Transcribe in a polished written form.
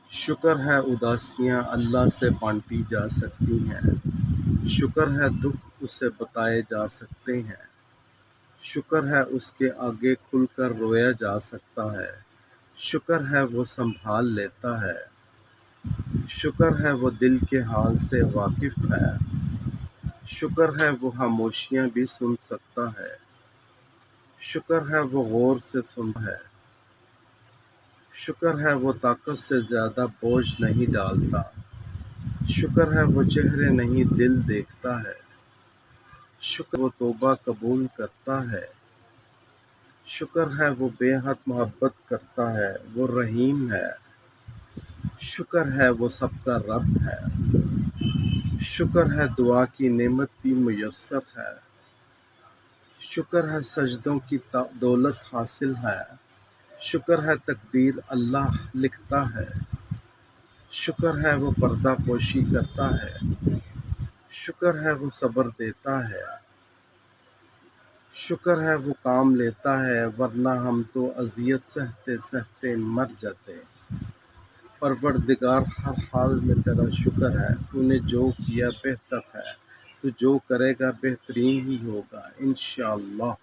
شکر ہے اداسیاں اللہ سے بانٹی جا سکتی ہیں، شکر ہے دکھ اسے بتائے جا سکتے ہیں، شکر ہے اس کے آگے کھل کر رویا جا سکتا ہے، شکر ہے وہ سنبھال لیتا ہے، شکر ہے وہ دل کے حال سے واقف ہے، شکر ہے وہ خاموشیاں بھی سن سکتا ہے، شکر ہے وہ غور سے سنتا ہے، شکر ہے وہ طاقت سے زیادہ بوجھ نہیں ڈالتا، شکر ہے وہ چہرے نہیں دل دیکھتا ہے، شکر وہ توبہ قبول کرتا ہے، شکر ہے وہ بے حد محبت کرتا ہے، وہ رحیم ہے، شکر ہے وہ سب کا رب ہے، شکر ہے دعا کی نعمت بھی میسر ہے، شکر ہے سجدوں کی دولت حاصل ہے، شکر ہے تقدیر اللہ لکھتا ہے، شکر ہے وہ پردہ پوشی کرتا ہے، شکر ہے وہ صبر دیتا ہے، شکر ہے وہ کام لیتا ہے ورنہ ہم تو اذیت سہتے سہتے مر جاتے۔ پروردگار ہر حال میں تیرا شکر ہے، تو نے جو کیا بہتر ہے، تو جو کرے گا بہترین ہی ہوگا انشاءاللہ۔